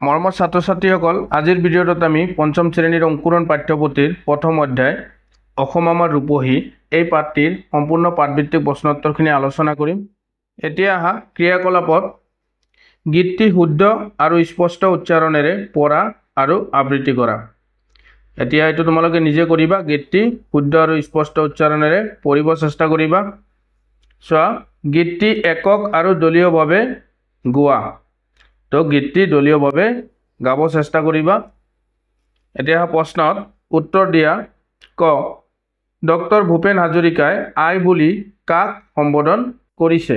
মৰমৰ ছাত্ৰ-ছাত্ৰীসকল আজিৰ ভিডিঅ'টোত আমি পঞ্চম শ্ৰেণীৰ অংকুৰণ পাঠ্যপুথিৰ প্ৰথম অধ্যায় অসম আমাৰ ৰূপহী এই পাঠটিৰ সম্পূৰ্ণ পাঠভিত্তিক প্ৰশ্নোত্তৰখিনি আলোচনা কৰিম। এতিয়া আহা ক্ৰিয়াকলাপত গীতটি শুদ্ধ আৰু স্পষ্ট উচ্চাৰণেৰে পঢ়া আৰু আবৃত্তি কৰা। এতিয়া এইটো তোমালোকে নিজে কৰিবা, গীতটি শুদ্ধ আৰু স্পষ্ট উচ্চাৰণেৰে পঢ়িব চেষ্টা কৰিবা। চোৱা, গীতটি একক আৰু দলীয়ভাৱে গোৱা। তো গীতটি দলীয়ভাৱে গাব চেষ্টা কৰিবা। এতিয়া প্ৰশ্নত উত্তৰ দিয়া। ক, ডক্টৰ ভূপেন হাজৰিকাই আই বুলি কাক সম্বোধন কৰিছে?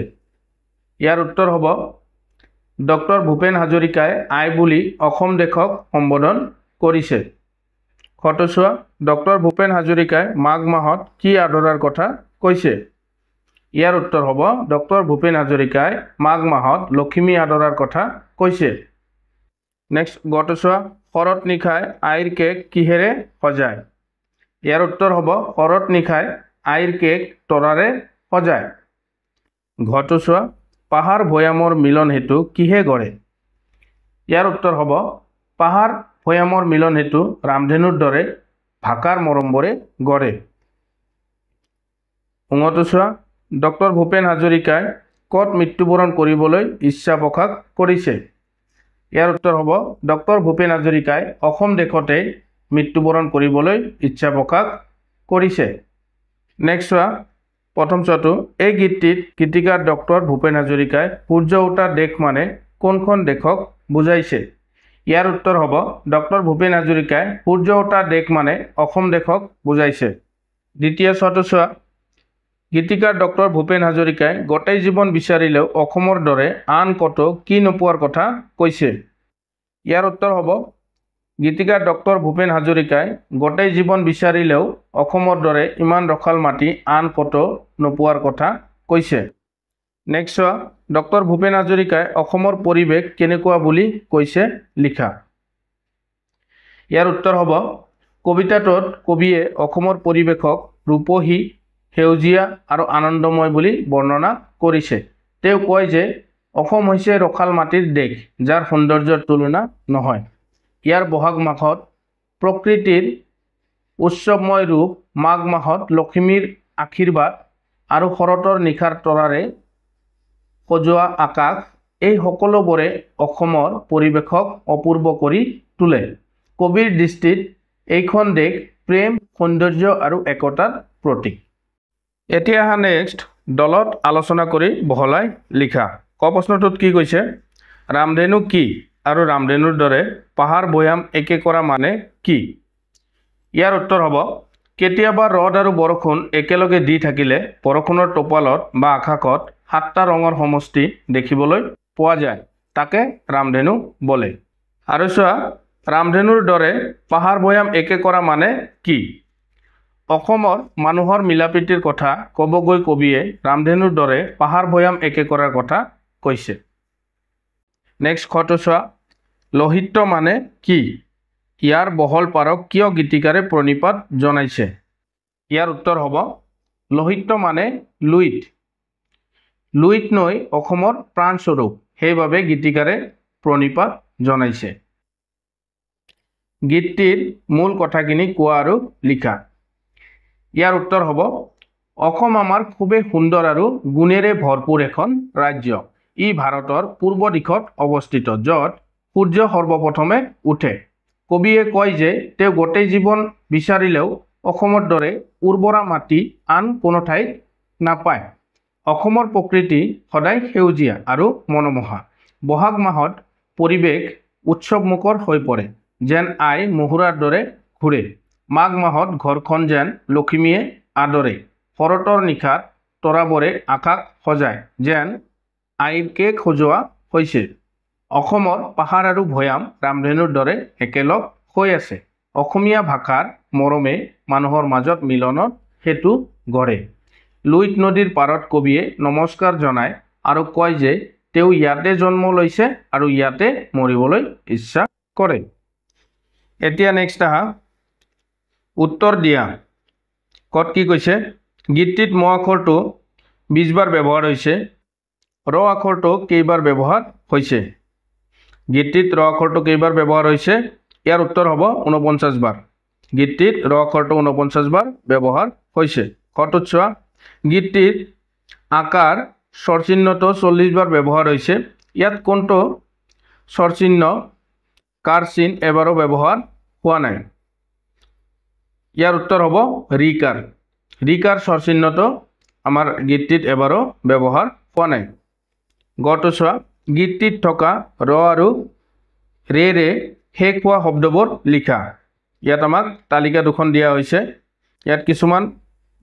ইয়াৰ উত্তৰ হ'ব ডক্টৰ ভূপেন হাজৰিকাই আই বুলি অসম দেশক সম্বোধন কৰিছে। খটো চোৱা, ডক্টৰ ভূপেন হাজৰিকাই মাঘ মাহত কি আদৰাৰ কথা কৈছে? ইয়াৰ উত্তৰ হ'ব ডক্টৰ ভূপেন হাজৰিকাই মাঘ মাহত লখিমী আদৰাৰ কথা কৈছে। নেক্সট গটো চোৱা, শৰত নিশাই আইৰ কেক কিহেৰে সজায়? ইয়াৰ উত্তৰ হ'ব শৰত নিশাই আইৰ কেক তৰাৰে সজায়। ঘটো চোৱা, পাহাৰ ভৈয়ামৰ মিলন হেতু কিহে গঢ়ে? ইয়াৰ উত্তৰ হ'ব পাহাৰ ভৈয়ামৰ মিলন হেতু ৰামধেনুৰ দৰে ভাকাৰ মৰম্বৰে গঢ়ে। উঙটো চোৱা, ডক্টৰ ভূপেন হাজৰিকাই ক'ত মৃত্যুবৰণ কৰিবলৈ ইচ্ছা প্ৰকাশ কৰিছে? ইয়াৰ উত্তৰ হ'ব ডক্টৰ ভূপেন হাজৰিকাই অসম দেশতে মৃত্যুবৰণ কৰিবলৈ ইচ্ছা প্ৰকাশ কৰিছে। নেক্সট চোৱা, প্ৰথম চোৱাটো, এই গীতটিত গীতিকাৰ ডক্টৰ ভূপেন হাজৰিকাই সূৰ্য উঠা দেশ মানে কোনখন দেশক বুজাইছে? ইয়াৰ উত্তৰ হ'ব ডক্টৰ ভূপেন হাজৰিকাই সূৰ্য উঠা দেশ মানে অসম দেশক বুজাইছে। দ্বিতীয় চোৱাটো চোৱা, গীতিকাৰ ডক্টৰ ভূপেন হাজৰিকাই গোটেই জীৱন বিচাৰিলেও অসমৰ দৰে আন ক'তো কি নোপোৱাৰ কথা কৈছে? ইয়াৰ উত্তৰ হ'ব গীতিকাৰ ডক্টৰ ভূপেন হাজৰিকাই গোটেই জীৱন বিচাৰিলেও অসমৰ দৰে ইমান ৰসাল মাটি আন ক'তো নোপোৱাৰ কথা কৈছে। নেক্সট চোৱা, ডক্টৰ ভূপেন হাজৰিকাই অসমৰ পৰিৱেশ কেনেকুৱা বুলি কৈছে লিখা। ইয়াৰ উত্তৰ হ'ব কবিতাটোত কবিয়ে অসমৰ পৰিৱেশক ৰূপহী, সেউজীয়া আৰু আনন্দময় বুলি বৰ্ণনা কৰিছে। তেওঁ কয় যে অসম হৈছে ৰসাল মাটিৰ দেশ যাৰ সৌন্দৰ্যৰ তুলনা নহয়। ইয়াৰ বহাগ মাহত প্ৰকৃতিৰ উৎসৱময় ৰূপ, মাঘ মাহত লখিমীৰ আশীৰ্বাদ আৰু শৰতৰ নিশাৰ তৰাৰে সজোৱা আকাশ, এই সকলোবোৰে অসমৰ পৰিৱেশক অপূৰ্ব কৰি তোলে। কবিৰ দৃষ্টিত এইখন দেশ প্ৰেম, সৌন্দৰ্য আৰু একতাৰ প্ৰতীক। এতিয়া আহা নেক্সট দলত আলোচনা কৰি বহলাই লিখা। ক প্ৰশ্নটোত কি কৈছে? ৰামধেনু কি আৰু ৰামধেনুৰ দৰে পাহাৰ ভৈয়াম একে কৰা মানে কি? ইয়াৰ উত্তৰ হ'ব কেতিয়াবা ৰ'দ আৰু বৰষুণ একেলগে দি থাকিলে বৰষুণৰ টোপালত বা আকাশত 7টা ৰঙৰ সমষ্টি দেখিবলৈ পোৱা যায়, তাকে ৰামধেনু বোলে। আৰু চোৱা, ৰামধেনুৰ দৰে পাহাৰ ভৈয়াম একে কৰা মানে কি? অসমৰ মানুহৰ মিলাপ্ৰীতিৰ কথা ক'ব গৈ কবিয়ে ৰামধেনুৰ দৰে পাহাৰ ভৈয়াম একে কৰাৰ কথা কৈছে। নেক্সট খটো চোৱা, লোহিত মানে কি? ইয়াৰ বহল পাৰক কিয় গীতিকাৰে প্ৰণিপাত জনাইছে? ইয়াৰ উত্তৰ হ'ব লোহিত মানে লুইত। লুইত নৈ অসমৰ প্ৰাণস্বৰূপ, সেইবাবে গীতিকাৰে প্ৰণিপাত জনাইছে। গীতটিৰ মূল কথাখিনি কোৱা আৰু লিখা। ইয়াৰ উত্তৰ হ'ব অসম আমাৰ খুবেই সুন্দৰ আৰু গুণেৰে ভৰপূৰ এখন ৰাজ্য। ই ভাৰতৰ পূৰ্ব দিশত অৱস্থিত, য'ত সূৰ্য সৰ্বপ্ৰথমে উঠে। কবিয়ে কয় যে তেওঁ গোটেই জীৱন বিচাৰিলেও অসমৰ দৰে উৰ্বৰা মাটি আন কোনো ঠাইত নাপায়। অসমৰ প্ৰকৃতি সদায় সেউজীয়া আৰু মনোমোহা। বহাগ মাহত পৰিৱেশ উৎসৱমুখৰ হৈ পৰে, যেন আই মহুৰাৰ দৰে ঘূৰে। মাঘ মাহত ঘৰখন যেন লখিমীয়ে আদৰে। শৰতৰ নিশাত তৰাবোৰে আকাশ সজায়, যেন আইৰ কেক সজোৱা হৈছে। অসমৰ পাহাৰ আৰু ভৈয়াম ৰামধেনুৰ দৰে একেলগ হৈ আছে। অসমীয়া ভাষাৰ মৰমে মানুহৰ মাজত মিলনৰ সেতু গঢ়ে। লুইত নদীৰ পাৰত কবিয়ে নমস্কাৰ জনায় আৰু কয় যে তেওঁ ইয়াতে জন্ম লৈছে আৰু ইয়াতে মৰিবলৈ ইচ্ছা কৰে। এতিয়া নেক্সট আহা উত্তৰ দিয়া। ক'ত কি কৈছে? গীতটিত ম আখৰটো 20 বাৰ ব্যৱহাৰ হৈছে। ৰ আখৰটো কেইবাৰ ব্যৱহাৰ হৈছে? গীতটিত ৰ আখৰটো কেইবাৰ ব্যৱহাৰ হৈছে ইয়াৰ উত্তৰ হ'ব 49 বাৰ গীতটিত ৰ আখৰটো 49 বাৰ ব্যৱহাৰ হৈছে কটোত চোৱা গীতটিত আকাৰ স্বৰচিহ্নটো 40 বাৰ ব্যৱহাৰ হৈছে ইয়াত কোনটো স্বৰচিহ্ন কাৰ চিন এবাৰো ব্যৱহাৰ হোৱা নাই ইয়াৰ উত্তৰ হ'ব ৰিকাৰ ৰিকাৰ স্বৰচিহ্নটো আমাৰ গীতটিত এবাৰো ব্যৱহাৰ হোৱা নাই গটো চোৱা গীতটিত থকা ৰ আৰু ৰে শেষ হোৱা শব্দবোৰ লিখা ইয়াত আমাক তালিকা দুখন দিয়া হৈছে ইয়াত কিছুমান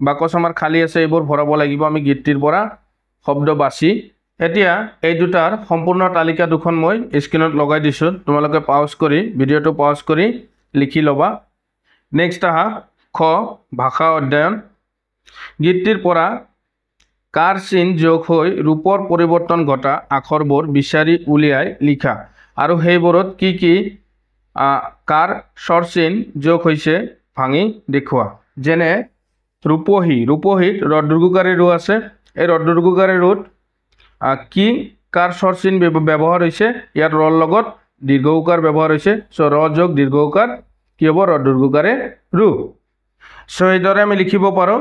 বাকচ আমাৰ খালি আছে এইবোৰ ভৰাব লাগিব আমি গীতটিৰ পৰা শব্দ বাছি এতিয়া এই দুটাৰ সম্পূৰ্ণ তালিকা দুখন মই স্ক্ৰীনত লগাই দিছো তোমালোকে পাউজ কৰি ভিডিওটো পাউজ কৰি লিখি লবা নেক্সট আহা খ ভাষা অধ্যয়ন গীতটিৰ পৰা কাৰ চিন যোগ হৈ ৰূপৰ পৰিৱৰ্তন ঘটা আখৰবোৰ বিচাৰি উলিয়াই লিখা আৰু সেইবোৰত কি কি কাৰ স্বৰ চিন যোগ হৈছে ভাঙি দেখুৱা যেনে ৰূপহী ৰূপহীত ৰদ্ৰুগুকাৰী ৰু আছে এই ৰদ্ৰুগুকাৰী ৰুত কি কাৰ স্বৰ চিন ব্যৱহাৰ হৈছে ইয়াত ৰৰ লগত দীৰ্ঘ উকাৰ ব্যৱহাৰ হৈছে সো ৰ যোগ দীৰ্ঘ উকাৰ কি হ'ব ৰদ্ৰুগুকাৰে ৰু সো এইদৰে আমি লিখিব পাৰো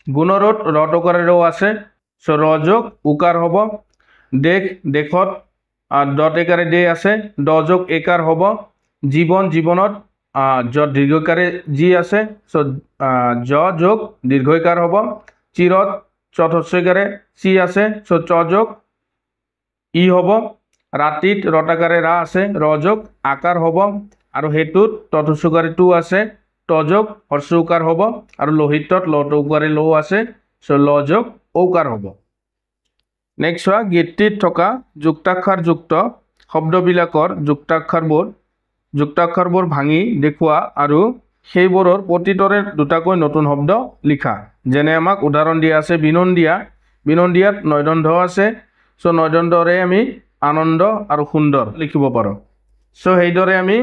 গুণৰত ৰটকাৰে ৰ আছে সো ৰ যোগ উকাৰ হ'ব দেখ দেখত ডট একাৰে দে আছে ড যোগ একাৰ হ'ব জীবন জীবনত য দীৰ্ঘকাৰে জি আছে সো জ যোগ দীৰ্ঘইকাৰ হ'ব চিৰত চতুস্বইকাৰে চি আছে সো চ যোগ ই হ'ব ৰাতিত ৰটাকাৰে ৰা আছে ৰ যোগ আকাৰ হ'ব আৰু হেতুত ততুস্বইকাৰে টু আছে ত যোগ হৰ্ষ উকাৰ হ'ব আৰু লোহিতত লত উকাৰে ল আছে সো ল যোগ ঔকাৰ হ'ব নেক্সট হোৱা গীতটিত থকা যুক্তাক্ষৰ যুক্ত শব্দবিলাকৰ যুক্তাক্ষৰবোৰ ভাঙি দেখুৱা আৰু সেইবোৰৰ প্ৰতিটোৰে দুটাকৈ নতুন শব্দ লিখা যেনে আমাক উদাহৰণ দিয়া আছে বিনন্দিয়াত নয়দণ্ড আছে সো নয়দণ্ডৰে আমি আনন্দ আৰু সুন্দৰ লিখিব পাৰো সো সেইদৰে আমি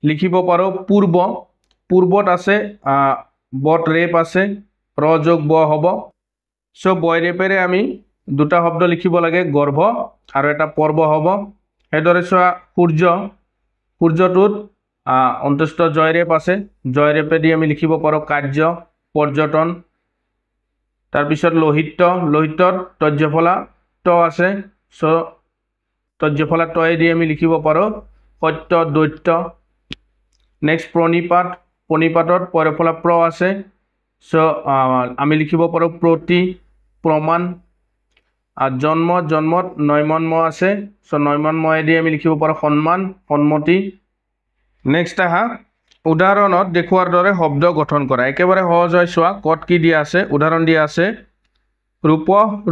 লিখিব পাৰো পূৰ্বত আছে বট ৰেপ আছে ৰ যোগ ব হ'ব সো বয় ৰেপেৰে আমি দুটা শব্দ লিখিব লাগে গৰ্ভ আৰু এটা পৰ্ব হ'ব সেইদৰে চোৱা সূৰ্যটোত অন্তস্থ জয় ৰেপ আছে জয় ৰেপেদি আমি লিখিব পাৰো কাৰ্য পৰ্যটন তাৰপিছত লোহিতত তৰ্যফলা ট আছে সো তৰ্যফলা টয়েদি আমি লিখিব পাৰো সত্য দৈত্য নেক্সট প্ৰণিপাতত পৰফলা প্ৰ আছে সো আমি লিখিব পাৰো প্ৰতি প্ৰমাণ জন্মত নয়মন্ম আছে সো নয়মন্ময়েদি আমি লিখিব পাৰো সন্মান সন্মতি নেক্সট আহা উদাহৰণত দেখুৱাৰ দৰে শব্দ গঠন কৰা একেবাৰে সহজ হয় চোৱা কত কি দিয়া আছে উদাহৰণ দিয়া আছে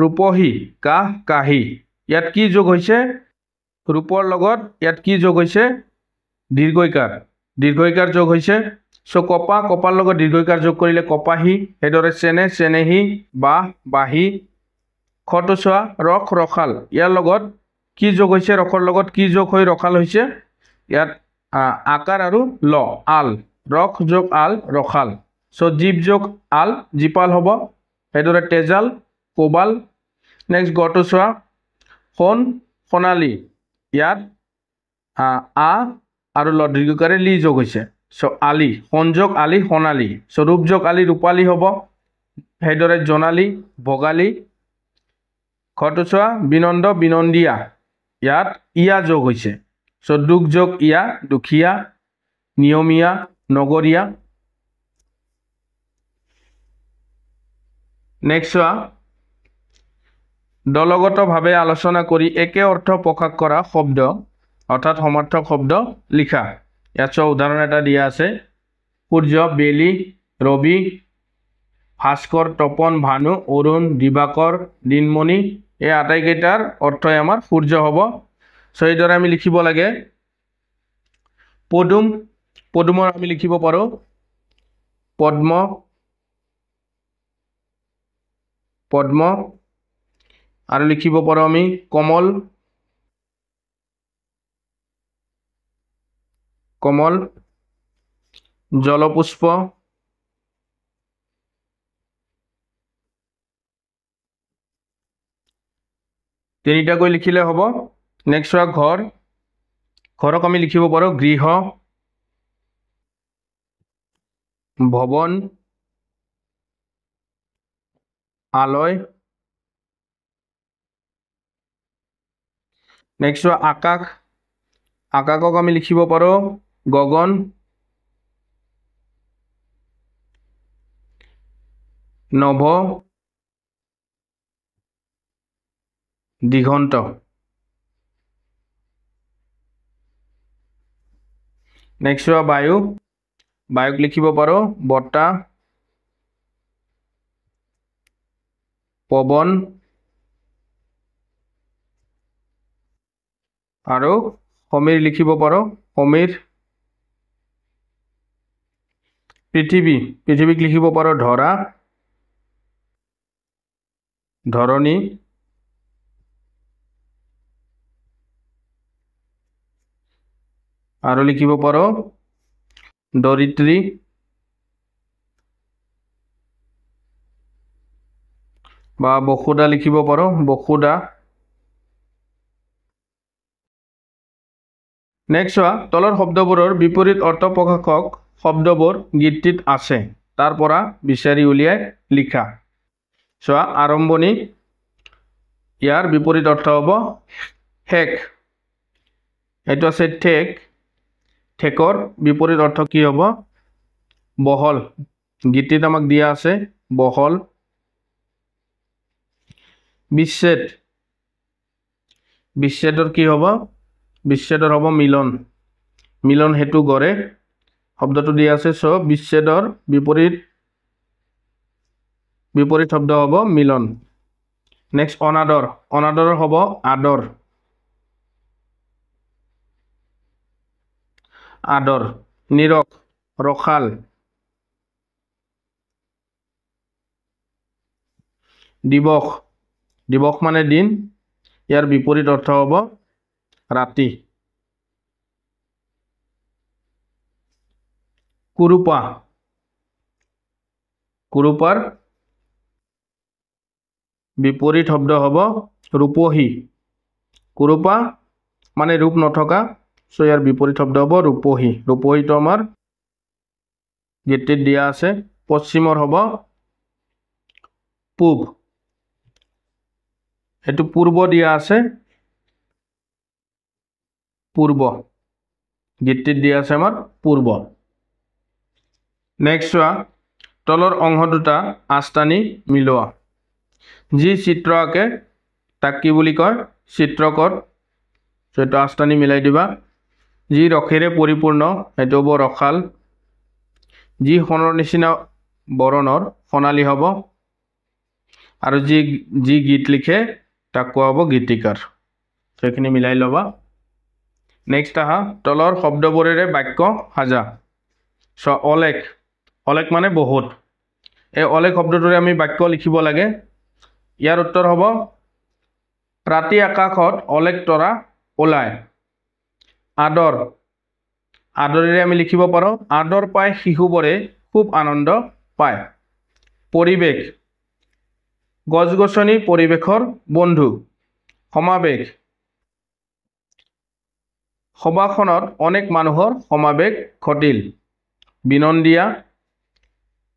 ৰূপহী কাহ কাহি ইয়াত কি যোগ হৈছে ৰূপৰ লগত ইয়াত কি যোগ হৈছে দীৰ্ঘইকাৰ যোগ হৈছে সো কপাৰ লগত দীৰ্ঘইকাৰ যোগ কৰিলে কপাহী সেইদৰে চেনেহী বাহী খটো চোৱা ৰখাল ইয়াৰ লগত কি যোগ হৈছে ৰখৰ লগত কি যোগ হৈ ৰখাল হৈছে ইয়াত আকাৰ আৰু ল আল ৰখ যোগ আল ৰখাল সো জীৱ যোগ আল জীপাল হ'ব সেইদৰে তেজাল কোবাল নেক্সট গটো চোৱা সোণালী ইয়াত আৰু ল দীৰ্ঘকাৰে লি যোগ হৈছে সো আলি সংযোগ আলি সোণালী সো ৰূপ যোগ আলি ৰূপালী হ'ব সেইদৰে জোনালী ভোগালী খটো চোৱা বিনন্দিয়া ইয়াত ইয়া যোগ হৈছে সো দুখ যোগ ইয়া দুখীয়া নিয়মীয়া নগৰীয়া নেক্সট চোৱা দলগতভাৱে আলোচনা কৰি একে অৰ্থ প্ৰকাশ কৰা শব্দ অৰ্থাৎ সমাৰ্থক শব্দ লিখা ইয়াত চোৱা উদাহৰণ এটা দিয়া আছে সূৰ্য বেলি ৰবি ভাস্কৰ তপন ভানু অৰুণ দিবাকৰ দিনমণি এই আটাইকেইটাৰ অৰ্থই আমাৰ সূৰ্য হ'ব সো এইদৰে আমি লিখিব লাগে পদুমৰ আমি লিখিব পাৰো পদ্ম আৰু লিখিব পাৰো আমি কমল জলপুষ্প তিনিটাকৈ লিখিলে হ'ব নেক্সট চোৱা ঘৰ ঘৰক আমি লিখিব পাৰোঁ গৃহ ভৱন আলয় নেক্সট চোৱা আকাশ আকাশক আমি লিখিব পাৰোঁ গগন নভ দিগন্ত নেক্সট চোৱা বায়ু বায়ুক লিখিব পাৰোঁ বতাহ পৱন আৰু সমীৰ লিখিব পাৰোঁ সমীৰ পৃথিৱীক লিখিব পাৰোঁ ধৰা ধৰণী আৰু লিখিব পাৰোঁ দৰিত্ৰী বা বসুধা লিখিব পাৰোঁ বসুধা নেক্সট চোৱা তলৰ শব্দবোৰৰ বিপৰীত অৰ্থ প্ৰকাশক শব্দবোৰ গীতটিত আছে তাৰ পৰা বিচাৰি উলিয়াই লিখা চোৱা আৰম্ভণি ইয়াৰ বিপৰীত অৰ্থ হ'ব শেষ এইটো আছে ঠেক ঠেকৰ বিপৰীত অৰ্থ কি হ'ব বহল গীতটিত আমাক দিয়া আছে বহল বিচ্ছেদ বিচ্ছেদৰ কি হ'ব বিচ্ছেদৰ হ'ব মিলন মিলন হেতু গড়ে শব্দটো দিয়া আছে চ বিচ্ছেদৰ বিপৰীত শব্দ হ'ব মিলন নেক্সট অনাদৰ অনাদৰৰ হ'ব আদৰ আদৰ নিৰখ ৰখাল দিৱস দিৱস মানে দিন ইয়াৰ বিপৰীত অৰ্থ হ'ব ৰাতি কুৰুপা কুৰুপাৰ বিপৰীত শব্দ হ'ব ৰূপহী কুৰুপা মানে ৰূপ নথকা সো ইয়াৰ বিপৰীত শব্দ হ'ব ৰূপহী ৰূপহীটো আমাৰ গীতটিত দিয়া আছে পশ্চিমৰ হ'ব পূব এটো পূৰ্ব দিয়া আছে পূৰ্ব গীতটিত দিয়া আছে আমাৰ পূৰ্ব নেক্সট চোৱা তলৰ অংশ দুটা আস্তানি মিলোৱা যি চিত্ৰ আঁকে তাক কি বুলি কয় চিত্ৰকৰ সেটো আস্তানি মিলাই দিবা যি ৰখেৰে পৰিপূৰ্ণ এটো হ'ব ৰখাল যি সোণৰ নিচিনা বৰণৰ সোণালী হ'ব আৰু যি গীত লিখে তাক কোৱা হ'ব গীতিকাৰ সেইখিনি মিলাই লবা নেক্সট আহা তলৰ শব্দবোৰেৰে বাক্য সাজা স অলেখ অলেখ মানে বহুত এই অলেখ শব্দটোৰে আমি বাক্য লিখিব লাগে ইয়াৰ উত্তৰ হ'ব ৰাতি আকাশত অলেখ তৰা ওলায় আদৰ আদৰেৰে আমি লিখিব পাৰো আদৰ পায় শিশুবোৰে খুব আনন্দ পায় পৰিবেশ গছ-গছনি পৰিবেশৰ বন্ধু সমাবেশ সভাখনত অনেক মানুহৰ সমাবেশ ঘটিল বিনন্দিয়া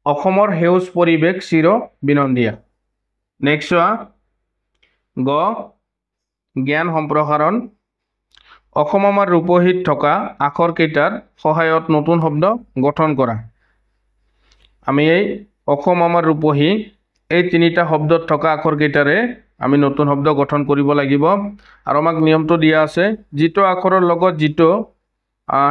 অসমৰ হেউজ পৰিবেশ চিৰ বিনন্দিয়া নেক্সট গ জ্ঞান সম্প্ৰসাৰণ অসম আমাৰ ৰূপহীত থকা আখৰ কেইটাৰ সহায়ত নতুন শব্দ গঠন কৰা আমি এই অসম আমাৰ ৰূপহী এই তিনিটা শব্দত থকা আখৰ কেইটাৰে আমি নতুন শব্দ গঠন কৰিব লাগিব আৰু আমাক নিয়মটো দিয়া আছে যিটো আখৰৰ লগত যিটো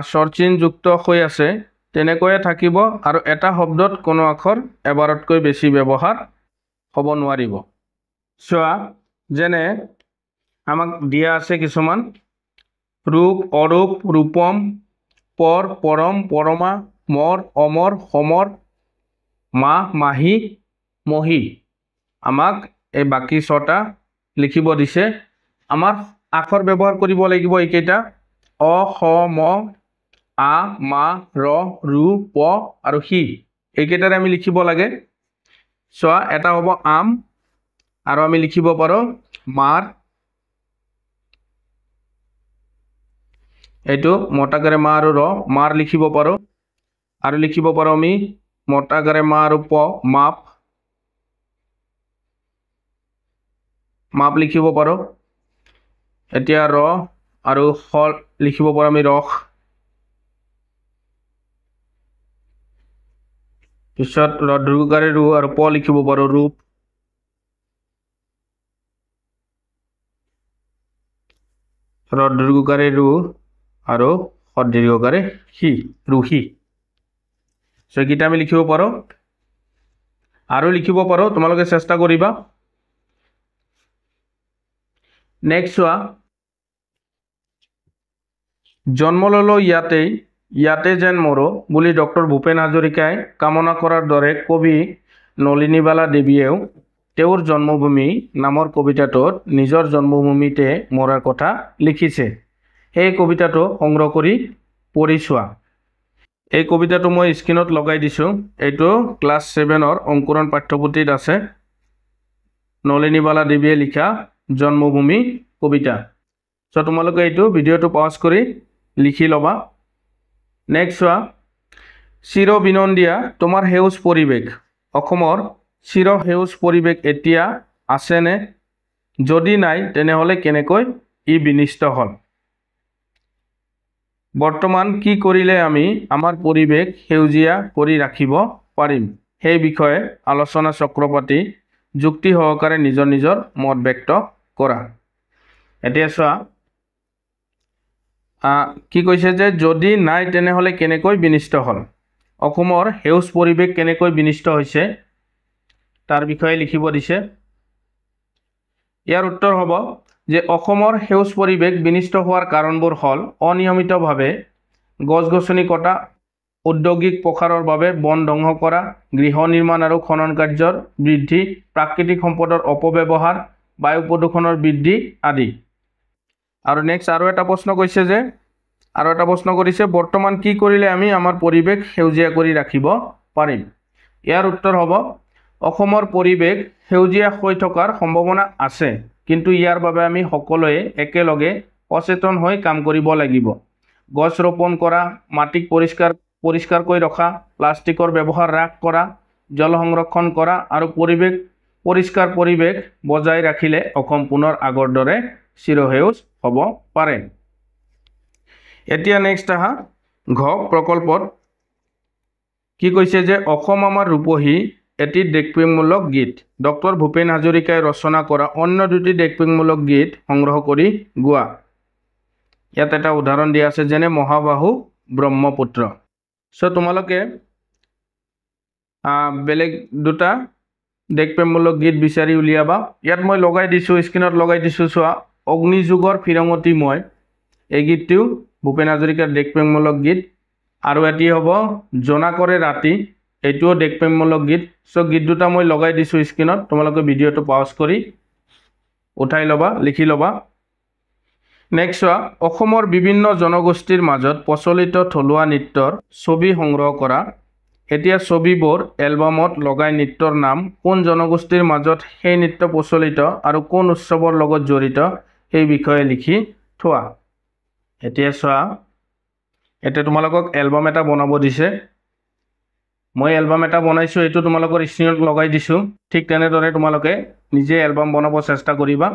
স্বৰচিহ্ন যুক্ত হৈ আছে তেনেকৈয়ে থাকিব আৰু এটা শব্দত কোনো আখৰ এবাৰতকৈ বেছি ব্যৱহাৰ হ'ব নোৱাৰিব চোৱা যেনে আমাক দিয়া আছে কিছুমান ৰূপ অৰূপ ৰূপম পৰ পৰম পৰমা মৰ অমৰ সমৰ মা মাহি মহি আমাক এই বাকি ছটা লিখিব দিছে আমাৰ আখৰ ব্যৱহাৰ কৰিব লাগিব এইকেইটা অ খ ম আ মা ৰ ৰু প আৰু হি এইকেইটাৰে আমি লিখিব লাগে চোৱা এটা হ'ব আম আৰু আমি লিখিব পাৰো মাৰ এইটো মটাকাৰে মা আৰু ৰ মাৰ লিখিব পাৰো আৰু লিখিব পাৰো আমি মটাকাৰে মা আৰু প মাপ মাপ লিখিব পাৰো এতিয়া ৰ আৰু খ লিখিব পাৰো আমি ৰখ পিছত ৰ দীৰ্ঘকাৰে ৰু আৰু প লিখিব পাৰো ৰূপ ৰ দীৰ্ঘকাৰে ৰু আৰু খ দীৰ্ঘকাৰে সি ৰুহি সো এইকেইটা আমি লিখিব পাৰো আৰু লিখিব পাৰো তোমালোকে চেষ্টা কৰিবা নেক্সট চোৱা জন্ম ললো ইয়াতে যেন মৰো বুলি ডক্টৰ ভূপেন হাজৰিকাই কামনা কৰাৰ দৰে কবি নলিনীবালা দেৱীয়েও তেওঁৰ জন্মভূমি নামৰ কবিতাটোত নিজৰ জন্মভূমিতে মৰাৰ কথা লিখিছে এই কবিতাটো সংগ্ৰহ কৰি পঢ়ি চোৱা এই কবিতাটো মই স্ক্ৰীনত লগাই দিছোঁ এইটো ক্লাছ 7ৰ অংকুৰণ পাঠ্যপুথিত আছে নলিনীবালা দেৱীয়ে লিখা জন্মভূমি কবিতা সো তোমালোকে এইটো ভিডিঅ'টো পজ কৰি লিখি ল'বা নেক্সট চোৱা চিৰ বিনন্দিয়া তোমাৰ সেউজ পৰিৱেশ অসমৰ চিৰ সেউজ পৰিৱেশ এতিয়া আছেনে যদি নাই তেনেহ'লে কেনেকৈ ই বিনিষ্ট হ'ল বৰ্তমান কি কৰিলে আমি আমাৰ পৰিৱেশ সেউজীয়া কৰি ৰাখিব পাৰিম সেই বিষয়ে আলোচনা চক্ৰ পাতি যুক্তি সহকাৰে নিজৰ নিজৰ মত ব্যক্ত কৰা এতিয়া চোৱা কি কৈছে যে যদি নাই তেনেহ'লে কেনেকৈ বিনিষ্ট হ'ল অসমৰ সেউজ পৰিৱেশ কেনেকৈ বিনিষ্ট হৈছে তাৰ বিষয়ে লিখিব দিছে ইয়াৰ উত্তৰ হ'ব যে অসমৰ সেউজ পৰিৱেশ বিনিষ্ট হোৱাৰ কাৰণবোৰ হ'ল অনিয়মিতভাৱে গছ-গছনি কটা ঔদ্যোগিক প্ৰসাৰৰ বাবে বন ধ্বংস কৰা গৃহ নিৰ্মাণ আৰু খনন কাৰ্যৰ বৃদ্ধি প্ৰাকৃতিক সম্পদৰ অপব্যৱহাৰ বায়ু প্ৰদূষণৰ বৃদ্ধি আদি আৰু নেক্সট আৰু এটা প্ৰশ্ন কৰিছে বৰ্তমান কি কৰিলে আমি আমাৰ পৰিৱেশ সেউজীয়া কৰি ৰাখিব পাৰিম ইয়াৰ উত্তৰ হ'ব অসমৰ পৰিৱেশ সেউজীয়া হৈ থকাৰ সম্ভাৱনা আছে কিন্তু ইয়াৰ বাবে আমি সকলোৱে একেলগে সচেতন হৈ কাম কৰিব লাগিব গছ ৰোপণ কৰা মাটিক পৰিষ্কাৰ কৰি ৰখা প্লাষ্টিকৰ ব্যৱহাৰ হ্ৰাস কৰা জল সংৰক্ষণ কৰা আৰু পৰিষ্কাৰ পৰিৱেশ বজাই ৰাখিলে অসম পুনৰ আগৰ দৰে চিৰসেউজ হ'ব পাৰে এতিয়া নেক্সট আহা ঘ প্ৰকল্পত কি কৈছে যে অসম আমাৰ ৰূপহী এটি দেশপ্ৰেমমূলক গীত ডক্টৰ ভূপেন হাজৰিকাই ৰচনা কৰা অন্য দুটি দেশপ্ৰেমমূলক গীত সংগ্ৰহ কৰি গোৱা ইয়াত এটা উদাহৰণ দিয়া আছে যেনে মহাবাহু ব্ৰহ্মপুত্ৰ সো তোমালোকে বেলেগ দুটা দেশপ্ৰেমমূলক গীত বিচাৰি উলিয়াবা ইয়াত মই লগাই দিছোঁ স্ক্ৰীনত লগাই দিছোঁ চোৱা অগ্নিযুগৰ ফিৰঙতি মই এই গীতটো ভূপেন হাজৰিকাৰ দেশপ্ৰেমমূলক গীত আৰু এটি হ'ব জোনাকৰে ৰাতি এইটোও দেশপ্ৰেমমূলক গীত সো গীত দুটা মই লগাই দিছোঁ স্ক্ৰীনত তোমালোকে ভিডিঅ'টো পজ কৰি উঠাই ল'বা লিখি ল'বা নেক্সট চোৱা অসমৰ বিভিন্ন জনগোষ্ঠীৰ মাজত প্ৰচলিত থলুৱা নৃত্যৰ ছবি সংগ্ৰহ কৰা এতিয়া ছবিবোৰ এলবামত লগাই নৃত্যৰ নাম কোন জনগোষ্ঠীৰ মাজত সেই নৃত্য প্ৰচলিত আৰু কোন উৎসৱৰ লগত জড়িত সেই বিষয়ে লিখি থোৱা এতিয়া চোৱা এতিয়া তোমালোকক এলবাম এটা বনাব দিছে মই এলবাম এটা বনাইছোঁ এইটো তোমালোকৰ স্ক্ৰীনত লগাই দিছোঁ ঠিক তেনেদৰে তোমালোকে নিজে এলবাম বনাব চেষ্টা কৰিবা